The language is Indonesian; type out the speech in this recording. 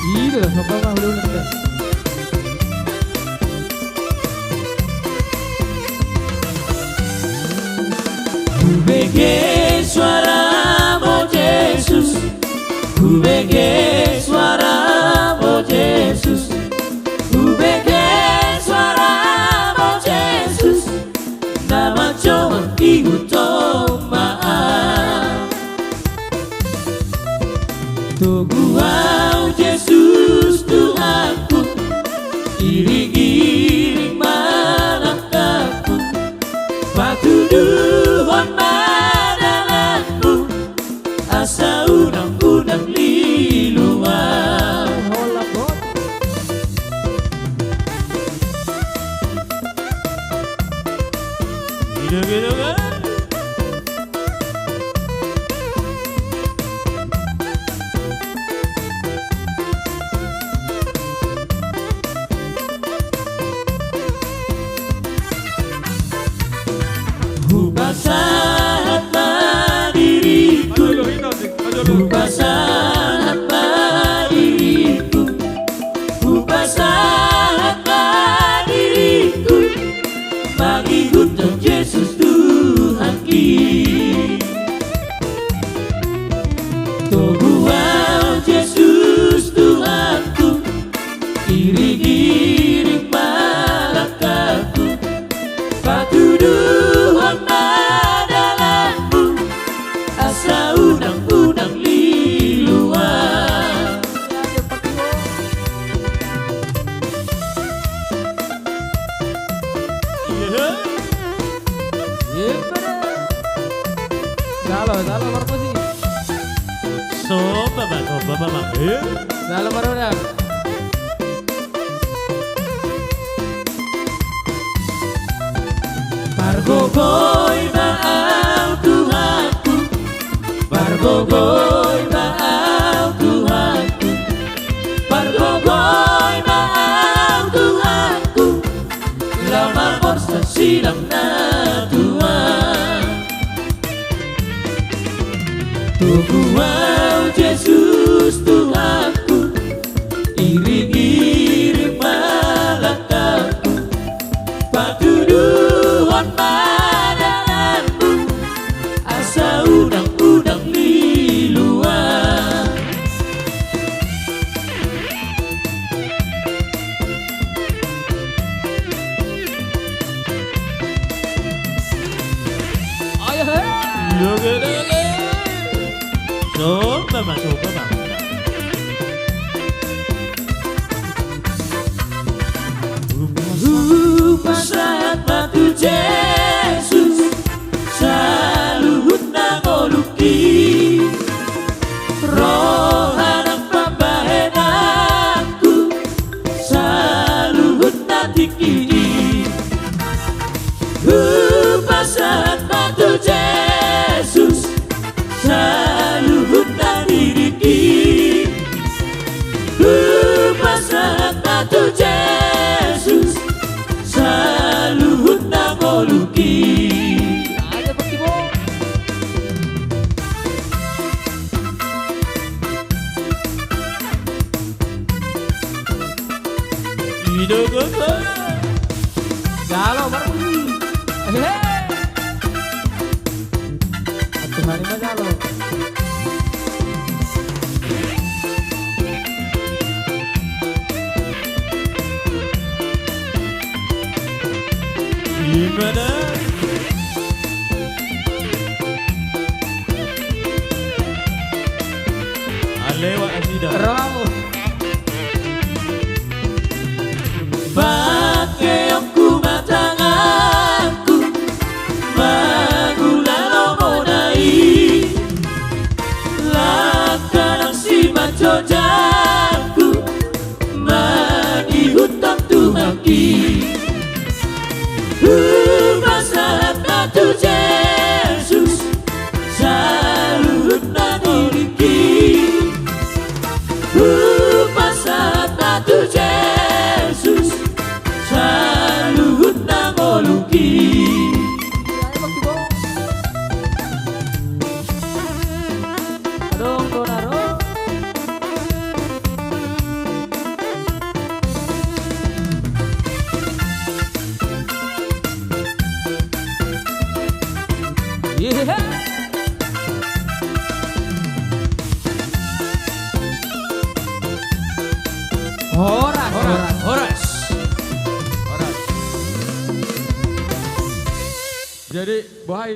Iya, apa mah belum ada. Ku bege suaramu Yesus, ku bege suaramu Yesus, ku bege suaramu Yesus, nama cuma ibu tomaan. Tuhan Yesus Tuhanku, iring-iring malaikat-Ku, patuduhan madalanmu, asa unang-unang liluan. Hola bot. Gila kan? Basahatlah diriku, basahatlah diriku, basahatlah diriku, bagi hutang Yesus Tuhan kita. Tuhan Yesus Tuhanku, iring-iring malaikat-Ku, patuduhan madalanmu, asa unang-unang liluan. Dalo baru sih. Soba mama. Dalo baru dah. Bargogoy maaf Tuhanku, bargogoy maaf Tuhanku, bargogoy maaf Tuhanku, lama borsa silang na Tuhan. Tuhan Yesus Tuhanku, iring-iring malaikat-Ku, patuduhan madalanmu, asa unang-unang liluan. Ayo he. Coba mah. Pasat batu Yesus, saluhut nangoluki, rohanang pambahenanku, saluhut natiki. Pasat batu Yesus, saluhut nadiriki, pasat batu Yesus, saluhut nangoluki. Ayo pergi bo. Dalo baru sih. He. Atuh hari mah dalo. Gimana? Alewa asida. Ramo. Pakai aku matanganku, magulalo mo nai, lakan ang si macojaku, magihutang tumaki. Basahat batu Yesus, saluhut na diriki. Horas. Horas. Jadi bahaya.